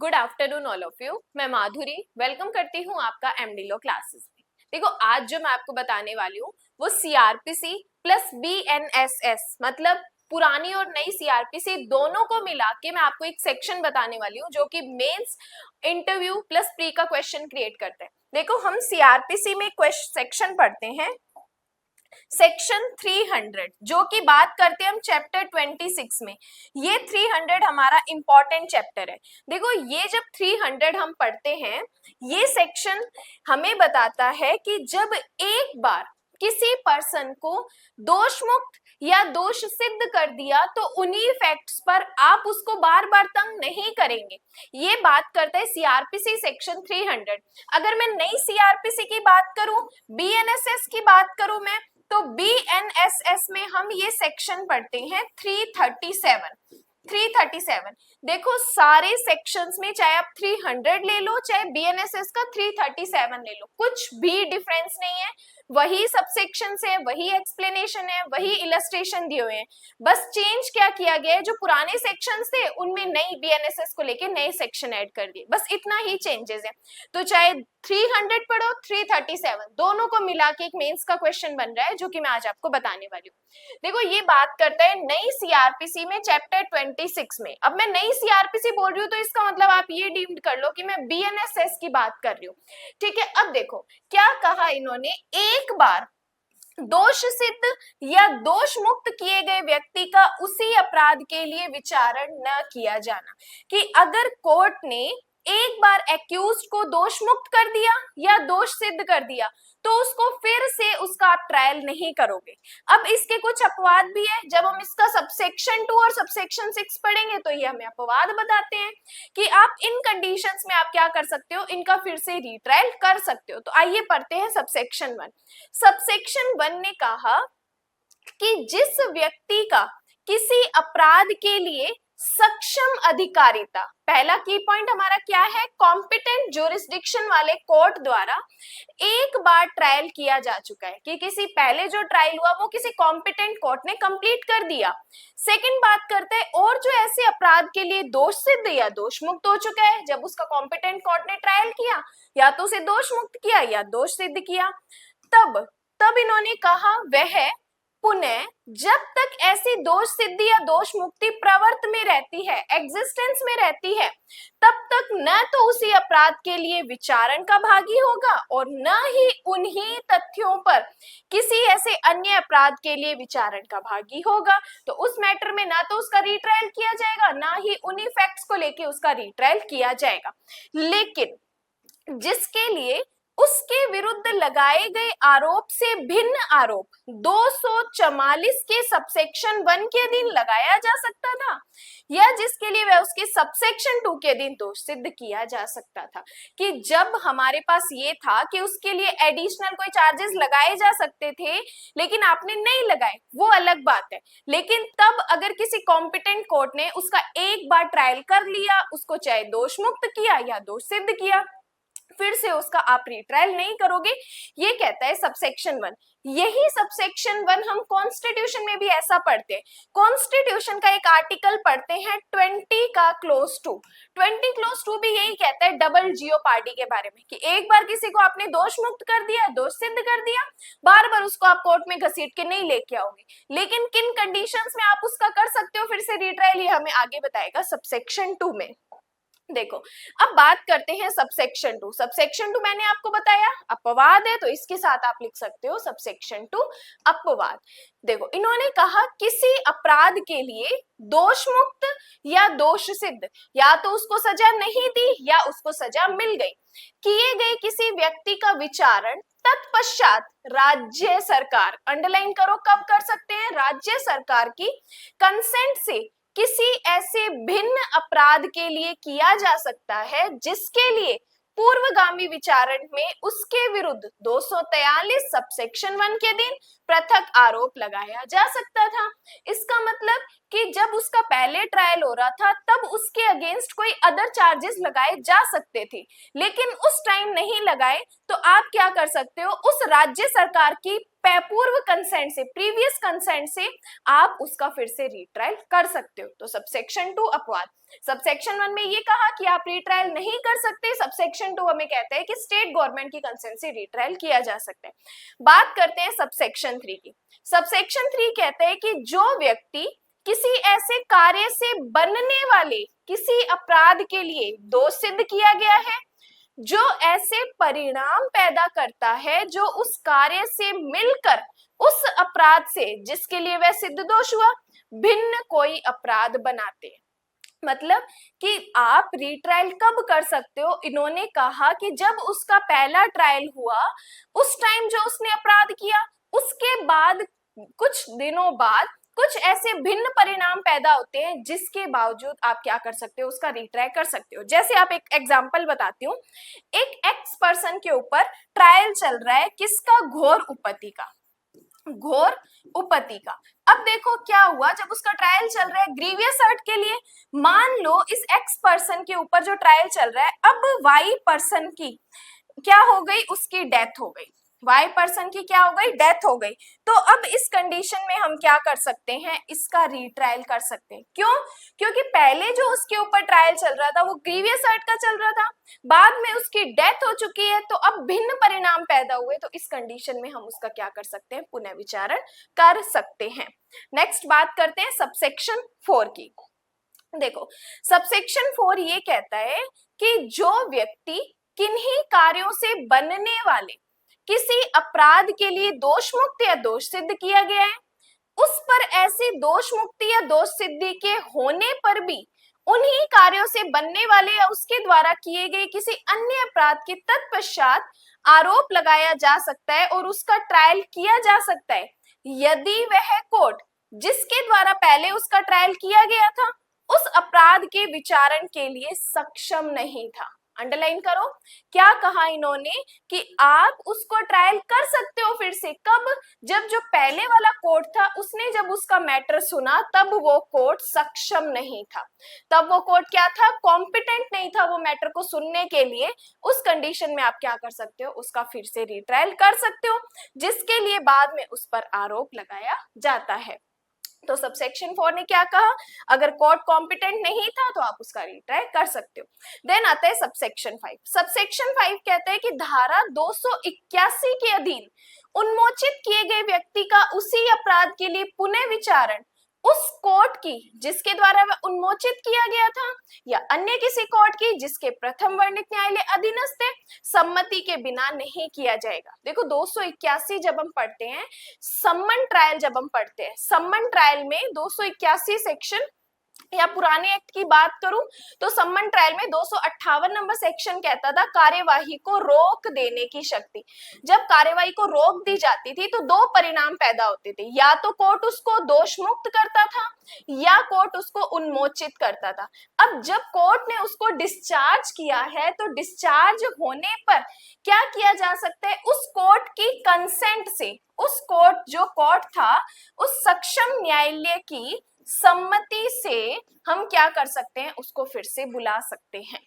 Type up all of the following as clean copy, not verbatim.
Good afternoon all of you. मैं माधुरी welcome करती हूँ आपका एमडी लॉ क्लासेस में। देखो, आज जो मैं आपको बताने वाली हूँ वो सीआरपीसी प्लस बीएनएसएस मतलब पुरानी और नई सीआरपीसी दोनों को मिला के मैं आपको एक सेक्शन बताने वाली हूँ जो कि मेंस इंटरव्यू प्लस प्री का क्वेश्चन क्रिएट करते हैं। देखो, हम सीआरपीसी में सेक्शन पढ़ते हैं सेक्शन 300 जो कि बात करते हैं हम चैप्टर 26 में। ये 300 हमारा इंपॉर्टेंट चैप्टर है। देखो, ये जब 300 हम पढ़ते हैं, ये सेक्शन हमें बताता है कि जब एक बार किसी पर्सन को दोष मुक्त या दोष सिद्ध कर दिया तो उन्हीं फैक्ट्स पर आप उसको बार बार तंग नहीं करेंगे। ये बात करता है सीआरपीसी सेक्शन 300। अगर मैं नई सीआरपीसी की बात करूं, बीएनएसएस की बात करूं मैं, तो बीएनएसएस में हम ये सेक्शन पढ़ते हैं 337। देखो, सारे सेक्शंस में चाहे आप 300 ले लो चाहे बीएनएसएस का 337 ले लो, कुछ भी डिफरेंस नहीं है। वही सब सेक्शंस है, वही एक्सप्लेनेशन है, वही इलस्ट्रेशन दिए हुए हैं। बस चेंज क्या किया गया है, जो पुराने सेक्शंस थे उनमें नई बीएनएसएस को लेके नए सेक्शन ऐड कर दिए, बस इतना ही चेंजेस है। तो चाहे 300 पढ़ो 337, दोनों को मिला के एक मेंस का क्वेश्चन बन रहा है जो कि मैं आज आपको बताने वाली हूँ। देखो, ये बात करता है नई सीआरपीसी में चैप्टर 26 में। अब मैं नई सीआरपीसी बोल रही हूँ तो इसका मतलब आप ये डीम्ड कर लो कि मैं बीएनएसएस की बात कर रही हूँ। ठीक है, अब देखो क्या कहा इन्होंने, एक बार दोष सिद्ध या दोष मुक्त किए गए व्यक्ति का उसी अपराध के लिए विचारण न किया जाना। कि अगर कोर्ट ने एक बार एक्यूज्ड को दोष मुक्त कर दिया या दोष सिद्ध कर दिया तो उसको फिर से उसका आप ट्रायल नहीं करोगे। अब इसके कुछ अपवाद भी है, जब हम इसका सबसेक्शन 2 और सबसेक्शन 6 पढ़ेंगे तो ये हमें अपवाद बताते हैं कि आप इन कंडीशंस में आप क्या कर सकते हो, इनका फिर से रीट्रायल कर सकते हो। तो आइए पढ़ते हैं सबसेक्शन 1। सबसेक्शन 1 ने कहा कि जिस व्यक्ति का किसी अपराध के लिए सक्षम अधिकारिता, पहला की पॉइंट हमारा क्या है, कॉम्पिटेंट ज्यूरिसडिक्शन वाले कोर्ट द्वारा एक बार ट्रायल किया जा चुका है, कि किसी पहले जो ट्रायल हुआ वो किसी कॉम्पिटेंट कोर्ट ने कंप्लीट कर दिया। सेकंड बात करते हैं, और जो ऐसे अपराध के लिए दोष सिद्ध या दोष मुक्त हो चुका है, जब उसका कॉम्पिटेंट कोर्ट ने ट्रायल किया या तो उसे दोष मुक्त किया या दोष सिद्ध किया, तब इन्होंने कहा वह पुनः जब तक ऐसी दोष सिद्धि या दोष मुक्ति प्रवर्त में रहती है, एग्जिस्टेंस में रहती है, तब तक न तो उसी अपराध के लिए विचारण का भागी होगा और न ही उन्हीं तथ्यों पर किसी ऐसे अन्य अपराध के लिए विचारण का भागी होगा। तो उस मैटर में ना तो उसका रीट्रायल किया जाएगा, ना ही उन्हीं फैक्ट्स को लेके उसका रीट्रायल किया जाएगा। लेकिन जिसके लिए उसके विरुद्ध लगाए गए आरोप से भिन्न आरोप 244 के सबसेक्शन 1 के अधीन लगाया जा सकता था, या जिसके लिए वह उसके सबसेक्शन 2 के अधीन दोष सिद्ध किया जा सकता था। कि जब हमारे पास ये था कि उसके लिए एडिशनल कोई चार्जेस लगाए जा सकते थे लेकिन आपने नहीं लगाए, वो अलग बात है। लेकिन तब अगर किसी कॉम्पिटेंट कोर्ट ने उसका एक बार ट्रायल कर लिया, उसको चाहे दोष मुक्त किया या दोष सिद्ध किया, फिर से उसका आप रीट्रायल नहीं करोगे। ये कहता है सबसेक्शन 1। यही सबसेक्शन 1 हम कॉन्स्टिट्यूशन में भी ऐसा पढ़ते हैं। कॉन्स्टिट्यूशन का एक आर्टिकल पढ़ते हैं 20 का क्लोज 2। 20 क्लोज 2 भी यही कहता है डबल जियो पार्टी के बारे में, कि एक बार किसी को आपने दोष मुक्त कर दिया, दोष सिद्ध कर दिया, बार बार उसको आप कोर्ट में घसीट के नहीं लेके आओगे, लेकिन किन कंडीशंस में आप उसका कर सकते हो फिर से रीट्रायल, ये हमें आगे बताएगा सबसेक्शन 2 में। देखो, अब बात करते हैं सबसेक्शन 2। सबसेक्शन 2 मैंने आपको बताया अपवाद है, तो इसके साथ आप लिख सकते हो सबसेक्शन 2 अपवाद। देखो, इन्होंने कहा किसी अपराध के लिए दोष मुक्त या दोष सिद्ध, या तो उसको सजा नहीं दी या उसको सजा मिल गई, किए गए किसी व्यक्ति का विचारण तत्पश्चात राज्य सरकार, अंडरलाइन करो कब कर सकते हैं, राज्य सरकार की कंसेंट से किसी ऐसे भिन्न अपराध के लिए किया जा सकता है जिसके लिए पूर्वगामी विचारण में उसके विरुद्ध 243 सबसेक्शन 1 के अधीन पृथक आरोप लगाया जा सकता था। इसका मतलब कि जब उसका पहले ट्रायल हो रहा था तब उसके अगेंस्ट कोई अदर चार्जेस लगाए जा सकते थे, लेकिन उस टाइम नहीं लगाए, तो आप क्या कर सकते हो, उस राज्य सरकार की पूर्व कंसेंट से, प्रीवियस कंसेंट से आप उसका फिर से रीट्रायल कर सकते हो। तो सबसेक्शन 2 अपवाद। सबसेक्शन 1 में ये कहा कि आप रीट्रायल नहीं कर सकते, सबसेक्शन 2 हमें कहता है कि स्टेट गवर्नमेंट की कंसेंट से रीट्रायल किया जा सकता है। बात करते हैं सबसेक्शन 3 की। सबसेक्शन 3 कहते हैं कि जो व्यक्ति किसी ऐसे कार्य से बनने वाले किसी अपराध के लिए दोष सिद्ध किया गया है, जो ऐसे परिणाम पैदा करता है जो उस कार्य से मिलकर उस अपराध से जिसके लिए वह सिद्ध दोष हुआ भिन्न कोई अपराध बनाते हैं। मतलब कि आप रीट्रायल कब कर सकते हो, इन्होंने कहा कि जब उसका पहला ट्रायल हुआ उस टाइम जो उसने अपराध किया, उसके बाद कुछ दिनों बाद कुछ ऐसे भिन्न परिणाम पैदा होते हैं जिसके बावजूद आप क्या कर सकते हो, उसका रीट्रायल कर सकते हो। जैसे आप एक एग्जांपल बताती हूँ, एक एक्स पर्सन के ऊपर ट्रायल चल रहा है, किसका, घोर उपपत्ति का, घोर उपपत्ति का। अब देखो क्या हुआ, जब उसका ट्रायल चल रहा है ग्रीवियस हर्ट के लिए, मान लो इस एक्स पर्सन के ऊपर जो ट्रायल चल रहा है, अब वाई पर्सन की क्या हो गई, उसकी डेथ हो गई, वाई पर्सन की क्या हो गई, डेथ हो गई। तो अब इस कंडीशन में हम क्या कर सकते हैं, इसका रीट्रायल कर सकते हैं। क्यों, क्योंकि पहले जो उसके ऊपर ट्रायल चल रहा था वो ग्रीवियस हर्ट का चल रहा था, बाद में उसकी डेथ हो चुकी है, तो अब भिन्न परिणाम पैदा हुए, तो इस कंडीशन में हम उसका क्या कर सकते हैं, पुनः विचारण कर सकते हैं। नेक्स्ट बात करते हैं सबसेक्शन 4 की। देखो सबसेक्शन 4 ये कहता है कि जो व्यक्ति किन्हीं कार्यों से बनने वाले किसी अपराध के लिए दोष मुक्त या दोष सिद्ध किया गया है, उस पर ऐसी दोष मुक्ति या दोष सिद्धि के होने पर भी उन्हीं कार्यों से बनने वाले या उसके द्वारा किए गए किसी अन्य अपराध के तत्पश्चात आरोप लगाया जा सकता है और उसका ट्रायल किया जा सकता है, यदि वह कोर्ट जिसके द्वारा पहले उसका ट्रायल किया गया था उस अपराध के विचारण के लिए सक्षम नहीं था। अंडरलाइन करो, क्या कहा इन्होंने कि आप उसको ट्रायल कर सकते हो फिर से, कब, जब जो पहले वाला कोर्ट था उसने जब उसका मैटर सुना तब वो कोर्ट सक्षम नहीं था, तब वो कोर्ट क्या था, कॉम्पिटेंट नहीं था वो मैटर को सुनने के लिए। उस कंडीशन में आप क्या कर सकते हो, उसका फिर से रीट्रायल कर सकते हो, जिसके लिए बाद में उस पर आरोप लगाया जाता है। तो सबसेक्शन 4 ने क्या कहा, अगर कोर्ट कॉम्पिटेंट नहीं था तो आप उसका रीट्रायल कर सकते हो। देन आता है सबसेक्शन 5। सबसेक्शन 5 कहता है कि धारा 281 के अधीन उन्मोचित किए गए व्यक्ति का उसी अपराध के लिए पुनः विचारण उस कोर्ट की जिसके द्वारा वह उन्मोचित किया गया था या अन्य किसी कोर्ट की जिसके प्रथम वर्णित न्यायालय अधीनस्थ है सम्मति के बिना नहीं किया जाएगा। देखो 281 जब हम पढ़ते हैं, सम्मन ट्रायल जब हम पढ़ते हैं, सम्मन ट्रायल में 281 सेक्शन या पुराने एक्ट की बात करूं तो सम्मन ट्रायल में 258 नंबर सेक्शन कहता था कार्यवाही को रोक देने की शक्ति। जब कार्यवाही को रोक दी जाती थी तो दो परिणाम पैदा होते थे, या तो कोर्ट उसको दोष मुक्त करता था या कोर्ट उसको उन्मोचित करता था। अब जब कोर्ट ने उसको डिस्चार्ज किया है तो डिस्चार्ज होने पर क्या किया जा सकता है, उस कोर्ट की कंसेंट से, उस कोर्ट जो कोर्ट था उस सक्षम न्यायालय की सम्मति से हम क्या कर सकते हैं, उसको फिर से बुला सकते हैं।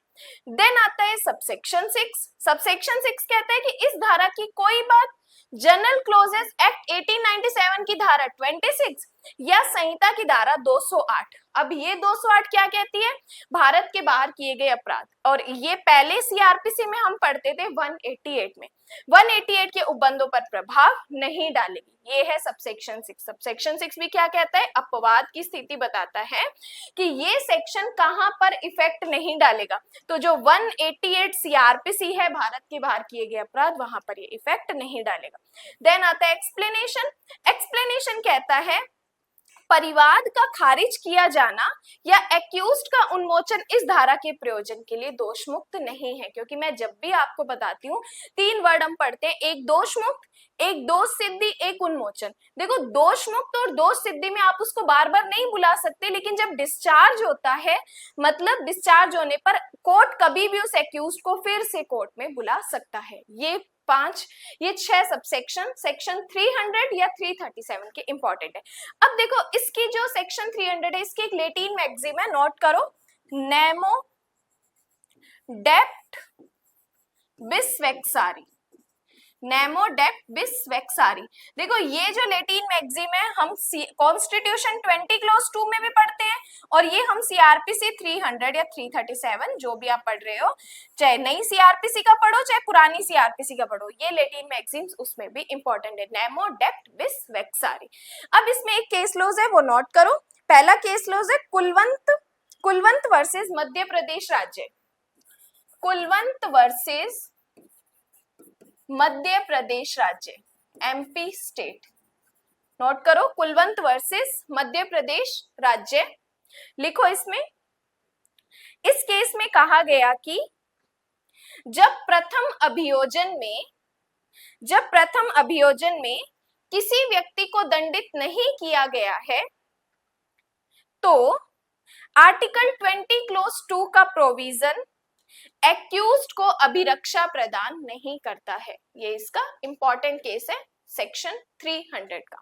देन आता है सबसेक्शन 6। सबसेक्शन 6 कहता है कि इस धारा की कोई बात जनरल क्लोजेस एक्ट 1897 की धारा 26 या संहिता की धारा 208। अब ये 208 क्या कहती है, भारत के बाहर किए गए अपराध, और ये पहले सीआरपीसी में हम पढ़ते थे 188 में, 188 के उपबंधों पर प्रभाव नहीं डालेगी। ये है सबसेक्शन 6। सबसेक्शन 6 भी क्या कहता है, अपवाद की स्थिति बताता है कि ये सेक्शन कहां पर इफेक्ट नहीं डालेगा, तो जो 188 सीआरपीसी है भारत के बाहर किए गए अपराध, वहां पर ये इफेक्ट नहीं डालेगा। देन आता है एक्सप्लेनेशन। एक्सप्लेनेशन कहता है परिवाद का खारिज किया जाना या एक्यूज्ड का उन्मोचन इस धारा के प्रयोजन के लिए दोष मुक्त नहीं है, क्योंकि मैं जब भी आपको बताती हूँ 3 वर्ड हम पढ़ते हैं, एक दोष मुक्त, एक दोष सिद्धि, एक उन्मोचन। देखो दोष मुक्त और दोष सिद्धि में आप उसको बार बार नहीं बुला सकते, लेकिन जब डिस्चार्ज होता है, मतलब डिस्चार्ज होने पर कोर्ट कभी भी उस एक्यूज्ड को फिर से कोर्ट में बुला सकता है। ये 5, ये 6 सबसेक्शन सेक्शन 300 या 337 के इंपॉर्टेंट है। अब देखो इसकी जो सेक्शन 300 है इसकी एक लैटिन मैक्सिम है, नोट करो, नेमो डेप्ट बिस वेक्सारी, नेमो डेप्ट बिस वेक्सारी। देखो ये जो लैटिन मैक्सिम है हम कॉन्स्टिट्यूशन 20 क्लॉज 2 में भी पढ़ते हैं और ये हम सीआरपीसी 300 या 337 जो भी आप पढ़ रहे हो, चाहे नई सीआरपीसी का पढ़ो चाहे पुरानी सीआरपीसी का पढ़ो, ये लैटिन मैक्सिम्स उसमें भी इंपॉर्टेंट है, नेमो डेप्ट बिस वेक्सारी। अब इसमें एक केस लॉज है वो नोट करो। पहला केस लॉज है कुलवंत वर्सेस मध्य प्रदेश राज्य, कुलवंत वर्सेस मध्य प्रदेश राज्य, एमपी स्टेट, नोट करो, कुलवंत वर्सेस मध्य प्रदेश राज्य। लिखो इसमें, इस केस में कहा गया कि जब प्रथम अभियोजन में किसी व्यक्ति को दंडित नहीं किया गया है तो आर्टिकल 20 क्लॉज 2 का प्रोविजन एक्यूज्ड को अभिरक्षा प्रदान नहीं करता है। ये इसका इंपॉर्टेंट केस है सेक्शन 300 का।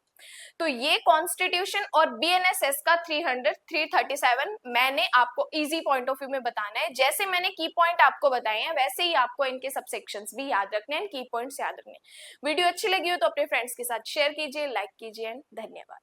तो ये कॉन्स्टिट्यूशन और बीएनएसएस का 300 337 मैंने आपको इजी पॉइंट ऑफ व्यू में बताना है, जैसे मैंने की पॉइंट आपको बताए हैं वैसे ही आपको इनके सबसेक्शंस भी याद रखने हैं, की पॉइंट्स याद रखने हैं। वीडियो अच्छी लगी हो तो अपने फ्रेंड्स के साथ शेयर कीजिए, लाइक कीजिए एंड धन्यवाद।